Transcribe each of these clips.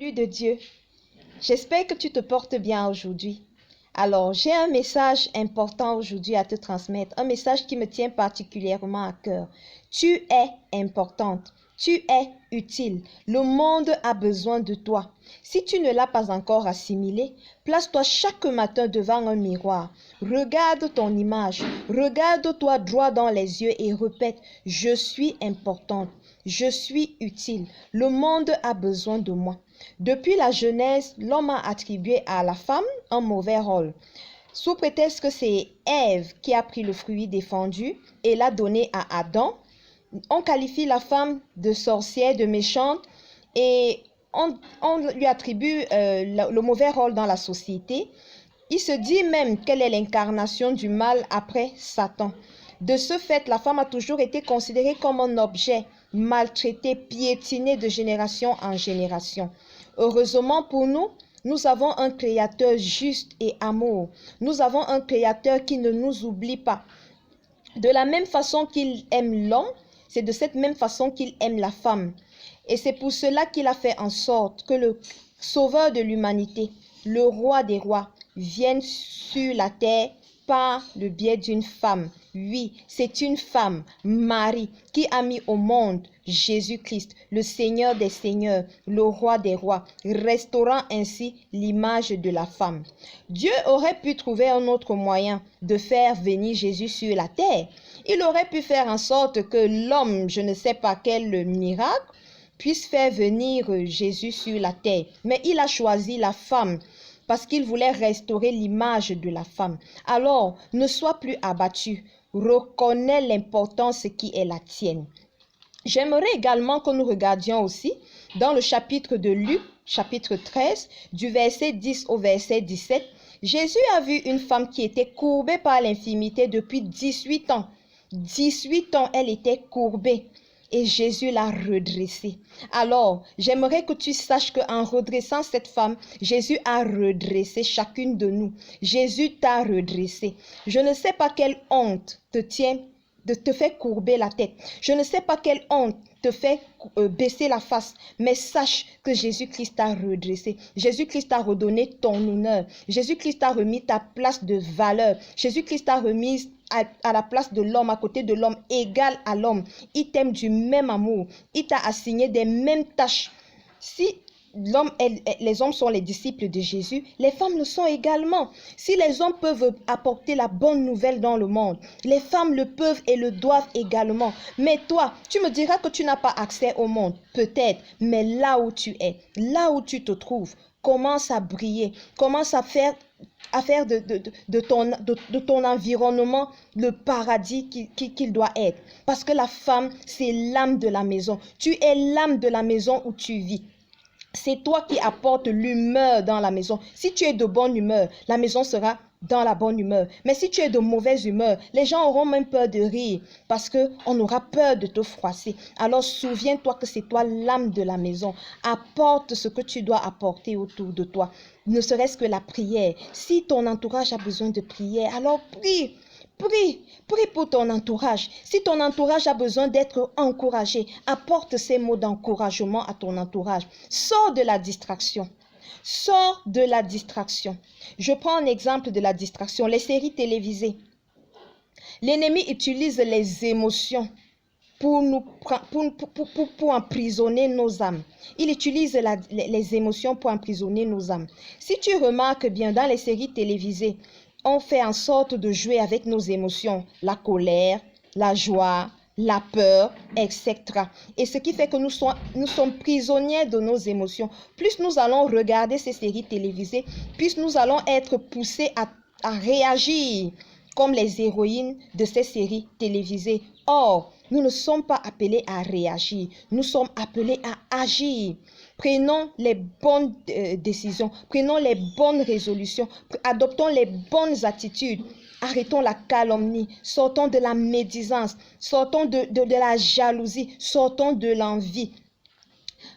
Salut de Dieu, j'espère que tu te portes bien aujourd'hui. Alors, j'ai un message important aujourd'hui à te transmettre, un message qui me tient particulièrement à cœur. Tu es importante, tu es utile, le monde a besoin de toi. Si tu ne l'as pas encore assimilé, place-toi chaque matin devant un miroir. Regarde ton image, regarde-toi droit dans les yeux et répète, je suis importante, je suis utile, le monde a besoin de moi. Depuis la Genèse, l'homme a attribué à la femme un mauvais rôle. Sous prétexte que c'est Ève qui a pris le fruit défendu et l'a donné à Adam, on qualifie la femme de sorcière, de méchante et on lui attribue le mauvais rôle dans la société. Il se dit même qu'elle est l'incarnation du mal après Satan. De ce fait, la femme a toujours été considérée comme un objet maltraité, piétiné de génération en génération. Heureusement pour nous, nous avons un Créateur juste et amour. Nous avons un Créateur qui ne nous oublie pas. De la même façon qu'il aime l'homme, c'est de cette même façon qu'il aime la femme. Et c'est pour cela qu'il a fait en sorte que le Sauveur de l'humanité, le Roi des rois, vienne sur la terre par le biais d'une femme. Oui, c'est une femme, Marie, qui a mis au monde Jésus-Christ, le Seigneur des seigneurs, le Roi des rois, restaurant ainsi l'image de la femme. Dieu aurait pu trouver un autre moyen de faire venir Jésus sur la terre. Il aurait pu faire en sorte que l'homme, je ne sais pas quel miracle, puisse faire venir Jésus sur la terre. Mais il a choisi la femme parce qu'il voulait restaurer l'image de la femme. Alors, ne sois plus abattu. Reconnais l'importance qui est la tienne. J'aimerais également que nous regardions aussi dans le chapitre de Luc, chapitre 13, du verset 10 au verset 17. Jésus a vu une femme qui était courbée par l'infirmité depuis 18 ans. 18 ans, elle était courbée. Et Jésus l'a redressée. Alors, j'aimerais que tu saches qu'en redressant cette femme, Jésus a redressé chacune de nous. Jésus t'a redressé. Je ne sais pas quelle honte te tient de te faire courber la tête. Je ne sais pas quelle honte te fait baisser la face, mais sache que Jésus-Christ t'a redressé. Jésus-Christ t'a redonné ton honneur. Jésus-Christ t'a remis ta place de valeur. Jésus-Christ t'a remis à la place de l'homme, à côté de l'homme, égal à l'homme. Il t'aime du même amour. Il t'a assigné des mêmes tâches. Si les hommes sont les disciples de Jésus, les femmes le sont également. Si les hommes peuvent apporter la bonne nouvelle dans le monde, les femmes le peuvent et le doivent également. Mais toi, tu me diras que tu n'as pas accès au monde. Peut-être, mais là où tu es, là où tu te trouves, commence à briller, commence à faire de ton environnement le paradis qu'il doit être. Parce que la femme, c'est l'âme de la maison. Tu es l'âme de la maison où tu vis. C'est toi qui apportes l'humeur dans la maison. Si tu es de bonne humeur, la maison sera dans la bonne humeur. Mais si tu es de mauvaise humeur, les gens auront même peur de rire parce qu'on aura peur de te froisser. Alors souviens-toi que c'est toi l'âme de la maison. Apporte ce que tu dois apporter autour de toi. Ne serait-ce que la prière. Si ton entourage a besoin de prière, alors prie. Prie pour ton entourage. Si ton entourage a besoin d'être encouragé, apporte ces mots d'encouragement à ton entourage. Sors de la distraction. Sors de la distraction. Je prends un exemple de la distraction, les séries télévisées. L'ennemi utilise les émotions pour emprisonner nos âmes. Il utilise les émotions pour emprisonner nos âmes. Si tu remarques bien dans les séries télévisées, on fait en sorte de jouer avec nos émotions, la colère, la joie, la peur, etc. Et ce qui fait que nous sommes prisonniers de nos émotions. Plus nous allons regarder ces séries télévisées, plus nous allons être poussés à réagir comme les héroïnes de ces séries télévisées. Or, nous ne sommes pas appelés à réagir, nous sommes appelés à agir. Prenons les bonnes décisions, prenons les bonnes résolutions, adoptons les bonnes attitudes. Arrêtons la calomnie, sortons de la médisance, sortons de la jalousie, sortons de l'envie.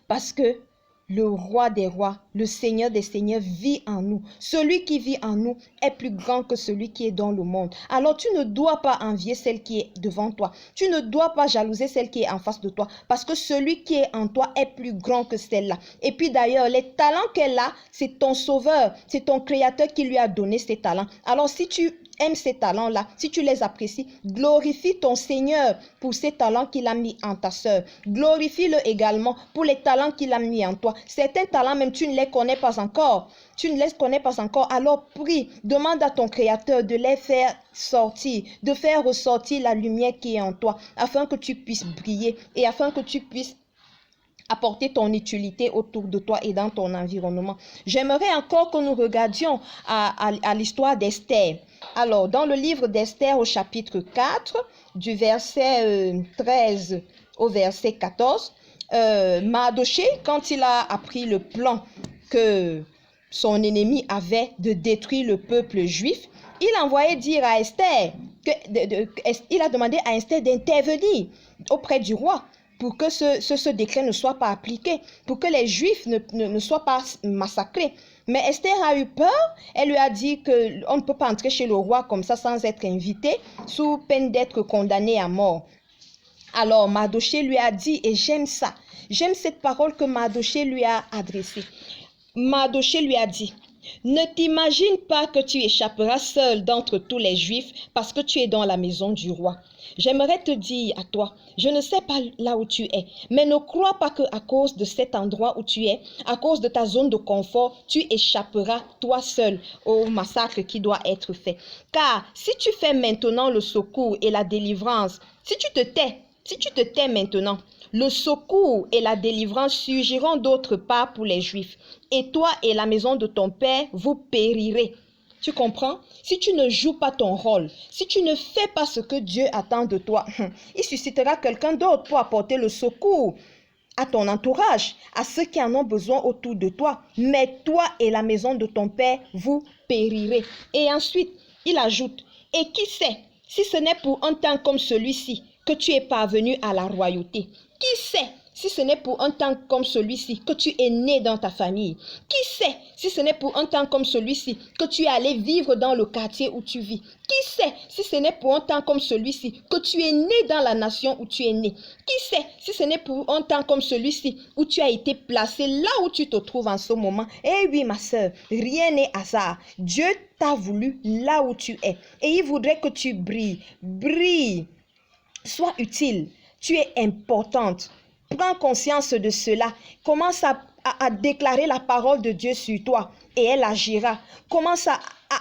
Parce que le roi des rois, le Seigneur des seigneurs vit en nous. Celui qui vit en nous est plus grand que celui qui est dans le monde. Alors tu ne dois pas envier celle qui est devant toi. Tu ne dois pas jalouser celle qui est en face de toi parce que celui qui est en toi est plus grand que celle-là. Et puis d'ailleurs, les talents qu'elle a, c'est ton sauveur, c'est ton créateur qui lui a donné ces talents. Alors si tu aimes ces talents-là, si tu les apprécies, glorifie ton Seigneur pour ces talents qu'il a mis en ta sœur. Glorifie-le également pour les talents qu'il a mis en toi. Certains talents, même tu ne les connais pas encore. Tu ne les connais pas encore. Alors prie, demande à ton Créateur de les faire sortir, de faire ressortir la lumière qui est en toi, afin que tu puisses briller et afin que tu puisses apporter ton utilité autour de toi et dans ton environnement. J'aimerais encore que nous regardions à l'histoire d'Esther. Alors, dans le livre d'Esther au chapitre 4, du verset 13 au verset 14, Mardochée, quand il a appris le plan que son ennemi avait de détruire le peuple juif, il a envoyé dire à Esther, il a demandé à Esther d'intervenir auprès du roi pour que ce décret ne soit pas appliqué, pour que les Juifs ne soient pas massacrés. Mais Esther a eu peur, elle lui a dit qu'on ne peut pas entrer chez le roi comme ça sans être invité, sous peine d'être condamné à mort. Alors Mardochée lui a dit, et j'aime ça, j'aime cette parole que Mardochée lui a adressée. Mardochée lui a dit, ne t'imagine pas que tu échapperas seul d'entre tous les Juifs parce que tu es dans la maison du roi. J'aimerais te dire à toi, je ne sais pas là où tu es, mais ne crois pas qu'à cause de cet endroit où tu es, à cause de ta zone de confort, tu échapperas toi seul au massacre qui doit être fait. Car si tu fais maintenant le secours et la délivrance, si tu te tais maintenant, le secours et la délivrance surgiront d'autre part pour les Juifs. Et toi et la maison de ton père, vous périrez. Tu comprends? Si tu ne joues pas ton rôle, si tu ne fais pas ce que Dieu attend de toi, il suscitera quelqu'un d'autre pour apporter le secours à ton entourage, à ceux qui en ont besoin autour de toi. Mais toi et la maison de ton père, vous périrez. Et ensuite, il ajoute, et qui sait, si ce n'est pour un temps comme celui-ci que tu es parvenu à la royauté? Qui sait si ce n'est pour un temps comme celui-ci que tu es né dans ta famille? Qui sait si ce n'est pour un temps comme celui-ci que tu es allé vivre dans le quartier où tu vis? Qui sait si ce n'est pour un temps comme celui-ci que tu es né dans la nation où tu es né? Qui sait si ce n'est pour un temps comme celui-ci où tu as été placé là où tu te trouves en ce moment? Eh oui, ma sœur, rien n'est hasard. Dieu t'a voulu là où tu es et il voudrait que tu brilles. Brille. Sois utile. Tu es importante. Prends conscience de cela. Commence à déclarer la parole de Dieu sur toi et elle agira. Commence à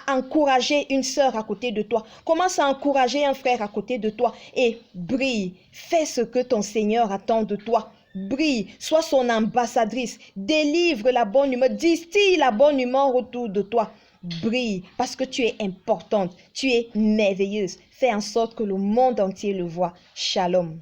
encourager une sœur à côté de toi. Commence à encourager un frère à côté de toi et brille. Fais ce que ton Seigneur attend de toi. Brille, sois son ambassadrice. Délivre la bonne humeur. Distille la bonne humeur autour de toi. Brille parce que tu es importante. Tu es merveilleuse. Fais en sorte que le monde entier le voit. Shalom.